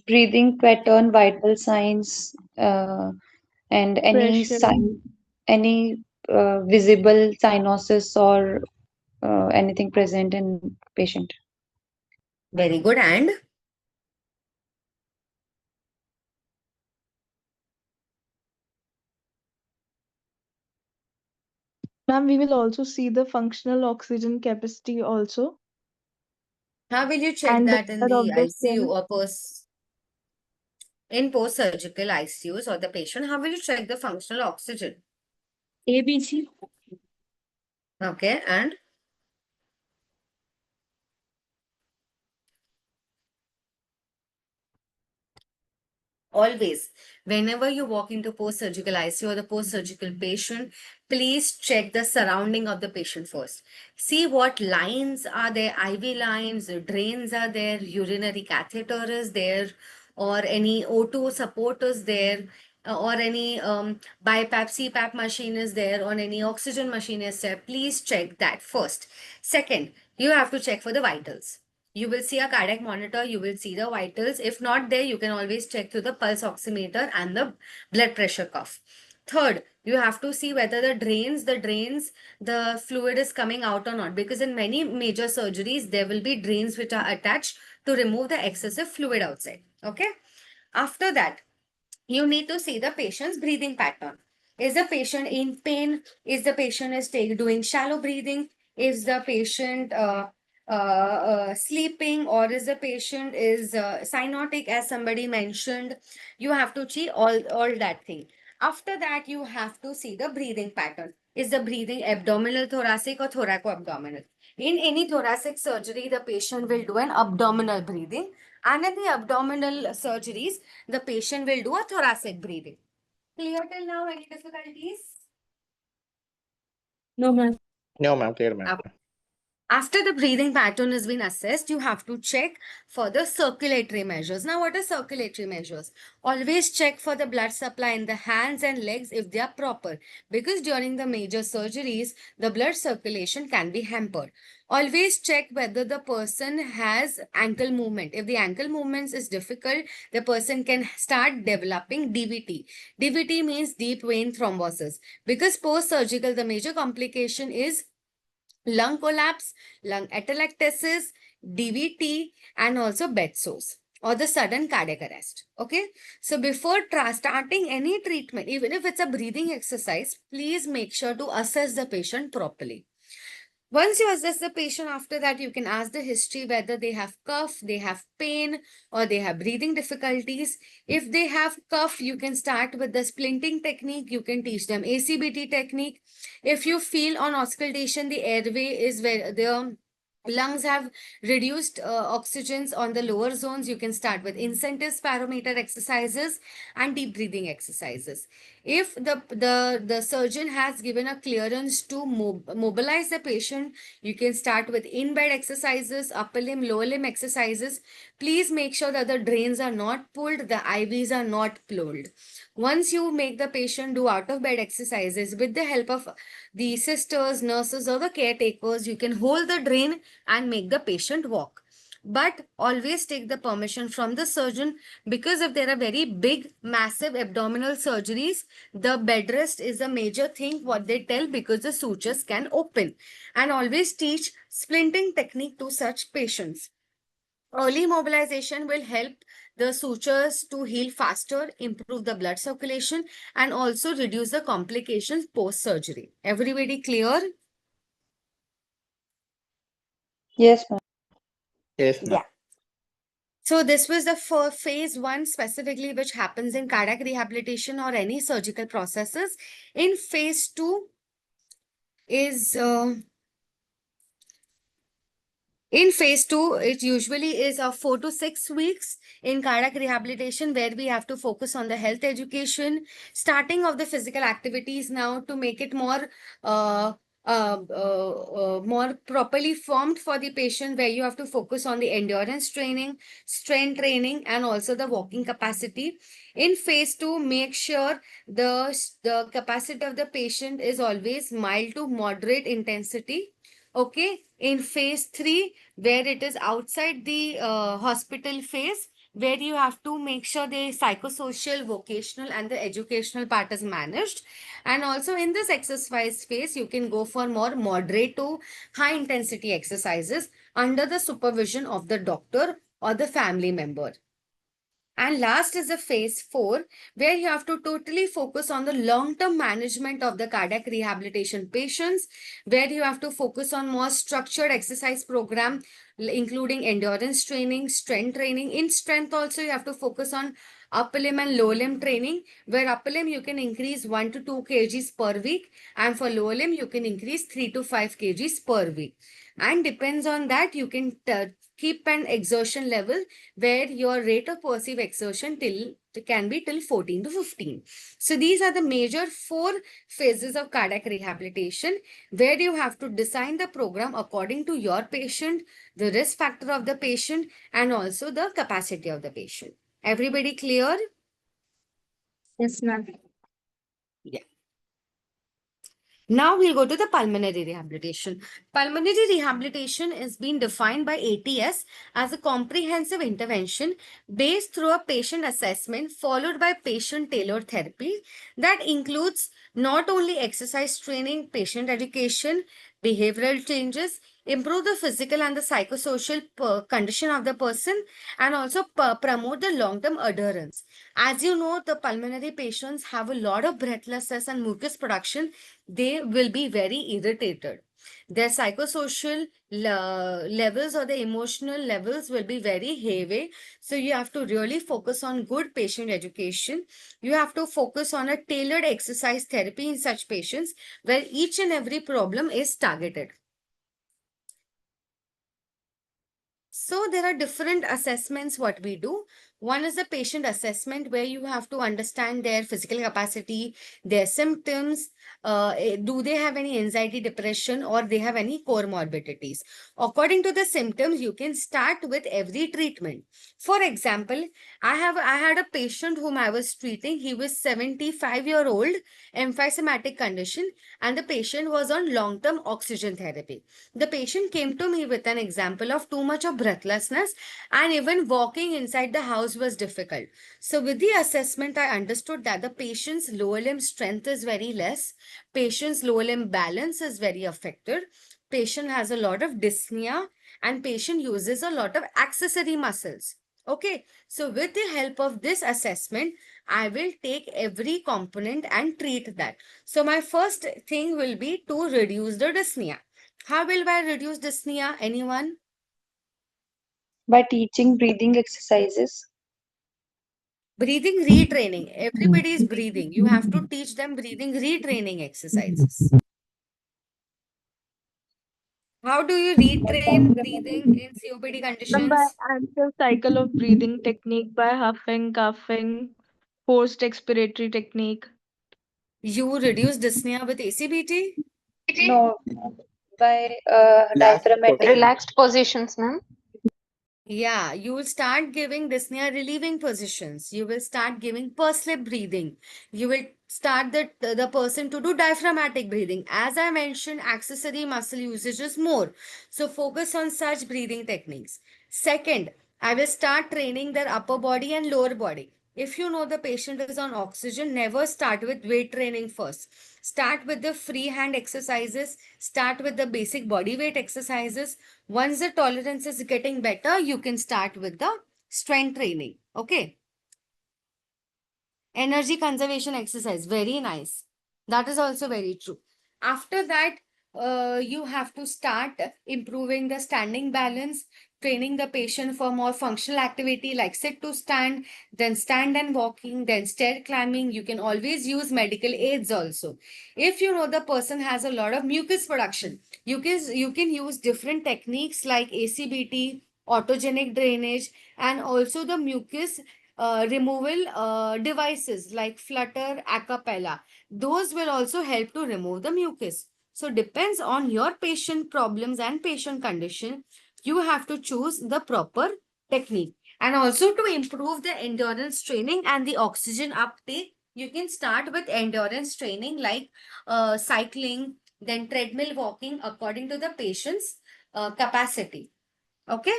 Breathing pattern, vital signs, and any Pressure. sign, any visible cyanosis or anything present in patient. Very good. And Ma'am, we will also see the functional oxygen capacity also. how will you check And the that in color the of the ICU skin. or in post-surgical ICUs or the patient? How will you check the functional oxygen? ABC. Okay, and always, whenever you walk into post-surgical ICU or the post-surgical patient, please check the surrounding of the patient first. See what lines are there, IV lines, drains are there, urinary catheter is there, or any O2 support is there, or any BiPAP, CPAP machine is there, or any oxygen machine is there. Please check that first. Second, you have to check for the vitals. You will see a cardiac monitor, you will see the vitals. If not there, you can always check through the pulse oximeter and the blood pressure cuff. Third, you have to see whether the fluid is coming out or not. Because in many major surgeries, there will be drains which are attached to remove the excessive fluid outside. Okay. After that, you need to see the patient's breathing pattern. Is the patient in pain? Is the patient doing shallow breathing? Is the patient sleeping, or is the patient is cyanotic, as somebody mentioned? You have to see all that thing. After that, you have to see the breathing pattern. Is the breathing abdominal, thoracic or thoraco-abdominal? In any thoracic surgery, the patient will do an abdominal breathing. And in the abdominal surgeries, the patient will do a thoracic breathing. Clear till now? Any difficulties? No, ma'am. No, ma'am. Clear, ma'am. After the breathing pattern has been assessed, you have to check for the circulatory measures. Now, what are circulatory measures? Always check for the blood supply in the hands and legs if they are proper, because during the major surgeries, the blood circulation can be hampered. Always check whether the person has ankle movement. If the ankle movements is difficult, the person can start developing DVT. DVT means deep vein thrombosis. Because post-surgical, the major complication is lung collapse, lung atelectasis, DVT, and also bed sores or the sudden cardiac arrest. Okay. So before starting any treatment, even if it's a breathing exercise, please make sure to assess the patient properly. Once you assess the patient, after that, you can ask the history whether they have cough, they have pain, or they have breathing difficulties. If they have cough, you can start with the splinting technique. You can teach them ACBT technique. If you feel on auscultation, the airway is where the lungs have reduced oxygens on the lower zones, you can start with incentive spirometer exercises and deep breathing exercises. If the surgeon has given a clearance to mobilize the patient, you can start with in-bed exercises, upper limb, lower limb exercises. Please make sure that the drains are not pulled, the IVs are not pulled. Once you make the patient do out-of-bed exercises with the help of the sisters, nurses, or the caretakers, you can hold the drain and make the patient walk. But always take the permission from the surgeon, because if there are very big, massive abdominal surgeries, the bed rest is a major thing what they tell, because the sutures can open. And always teach splinting technique to such patients. Early mobilization will help the sutures to heal faster, improve the blood circulation, and also reduce the complications post-surgery. Everybody clear? Yes, ma'am. Yes, ma'am. Yeah. So this was the phase 1 specifically, which happens in cardiac rehabilitation or any surgical processes. In phase 2 is in phase 2, it usually is 4 to 6 weeks in cardiac rehabilitation, where we have to focus on the health education, starting of the physical activities now to make it more more properly formed for the patient, where you have to focus on the endurance training, strength training, and also the walking capacity. In phase 2, make sure the capacity of the patient is always mild to moderate intensity. Okay. In phase 3, where it is outside the hospital phase, where you have to make sure the psychosocial, vocational, and the educational part is managed. And also in this exercise phase, you can go for more moderate to high intensity exercises under the supervision of the doctor or the family member. And last is the phase 4, where you have to totally focus on the long-term management of the cardiac rehabilitation patients, where you have to focus on more structured exercise program, including endurance training, strength training. In strength also, you have to focus on upper limb and lower limb training, where upper limb you can increase 1 to 2 kgs per week, and for lower limb you can increase 3 to 5 kgs per week. And depends on that, you can keep an exertion level where your rate of perceived exertion can be till 14 to 15. So these are the major 4 phases of cardiac rehabilitation, where you have to design the program according to your patient, the risk factor of the patient, and also the capacity of the patient. Everybody clear? Yes, ma'am. Yeah. Now we'll go to the pulmonary rehabilitation. Pulmonary rehabilitation is being defined by ATS as a comprehensive intervention based through a patient assessment followed by patient-tailored therapy that includes not only exercise training, patient education, behavioral changes, improve the physical and the psychosocial condition of the person, and also promote the long-term adherence. As you know, the pulmonary patients have a lot of breathlessness and mucus production. They will be very irritated. Their psychosocial levels or the emotional levels will be very heavy. So you have to really focus on good patient education. You have to focus on a tailored exercise therapy in such patients, where each and every problem is targeted. So there are different assessments what we do. One is the patient assessment, where you have to understand their physical capacity, their symptoms, do they have any anxiety, depression, or they have any comorbidities. According to the symptoms, you can start with every treatment. For example, I had a patient whom I was treating. He was 75-year-old, emphysematic condition, and the patient was on long-term oxygen therapy. The patient came to me with an example of too much of breathlessness, and even walking inside the house was difficult. So with the assessment, I understood that the patient's lower limb strength is very less, patient's lower limb balance is very affected, patient has a lot of dyspnea and patient uses a lot of accessory muscles. Okay, so with the help of this assessment, I will take every component and treat that. So my first thing will be to reduce the dyspnea. How will I reduce dyspnea? Anyone? By teaching breathing exercises. Breathing retraining. Everybody is breathing. You have to teach them breathing retraining exercises. How do you retrain breathing in COPD By conditions? active cycle of breathing technique, by huffing, coughing, forced expiratory technique. You reduce dyspnea with ACBT? No, by Relaxed diaphragmatic. Relaxed positions, ma'am. Yeah, you will start giving dyspnea relieving positions. You will start giving pursed lip breathing. You will start the person to do diaphragmatic breathing. As I mentioned, accessory muscle usage is more. So focus on such breathing techniques. Second, I will start training their upper body and lower body. If you know the patient is on oxygen, never start with weight training first. Start with the free hand exercises. Start with the basic body weight exercises. Once the tolerance is getting better, you can start with the strength training. Okay. Energy conservation exercise. Very nice. That is also very true. After that, you have to start improving the standing balance, training the patient for more functional activity like sit to stand, then stand and walking, then stair climbing. You can always use medical aids also. If you know the person has a lot of mucus production, you can use different techniques like ACBT, autogenic drainage, and also the mucus removal devices like Flutter, Acapella. Those will also help to remove the mucus. So depends on your patient problems and patient condition. You have to choose the proper technique. And also to improve the endurance training and the oxygen uptake, you can start with endurance training like cycling, then treadmill walking according to the patient's capacity. Okay.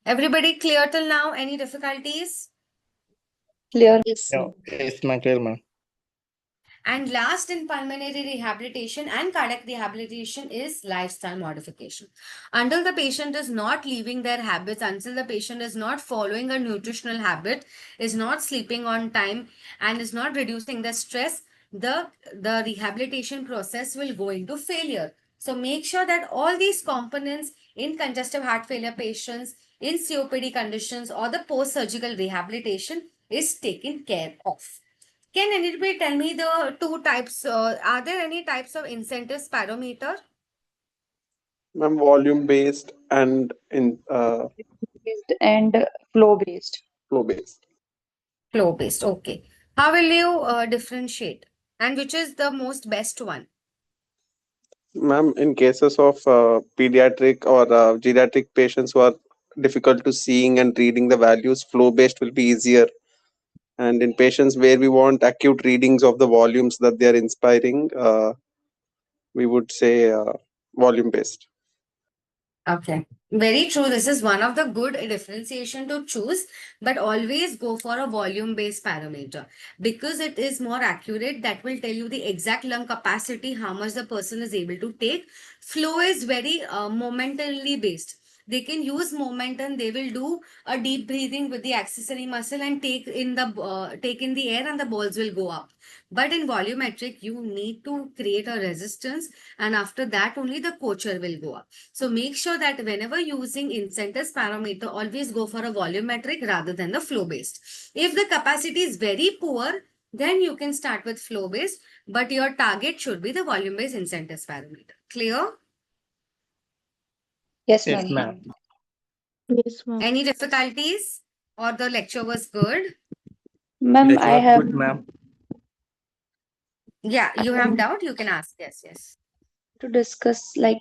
Everybody clear till now? Any difficulties? Clear. No, yes, ma'am, clear, ma'am. And last in pulmonary rehabilitation and cardiac rehabilitation is lifestyle modification. Until the patient is not leaving their habits, until the patient is not following a nutritional habit, is not sleeping on time, and is not reducing the stress, the rehabilitation process will go into failure. So make sure that all these components in congestive heart failure patients, in COPD conditions, or the post-surgical rehabilitation is taken care of. Can anybody tell me the two types? Are there any types of incentive spirometer? Ma'am, volume based and in Based and flow based. flow based. Flow based. Okay. How will you differentiate? And which is the most best one? Ma'am, in cases of pediatric or geriatric patients who are difficult to seeing and reading the values, flow based will be easier. And in patients where we want acute readings of the volumes that they are inspiring, we would say volume based. Okay. Very true. This is one of the good differentiation to choose, but always go for a volume-based parameter because it is more accurate. That will tell you the exact lung capacity, how much the person is able to take. Flow is very momentarily based. They can use momentum. They will do a deep breathing with the accessory muscle and take in the air, and the balls will go up. But in volumetric, you need to create a resistance, and after that only the coacher will go up. So make sure that whenever using incentives parameter, always go for a volumetric rather than the flow based. If the capacity is very poor, then you can start with flow based, but your target should be the volume based incentives parameter. Clear? Yes, Yes, ma'am. ma'am. Yes, ma'am. Any difficulties or the lecture was good? Ma'am, Lecture I was have good, ma'am. Yeah, you have doubt, you can ask. Yes, yes. to discuss like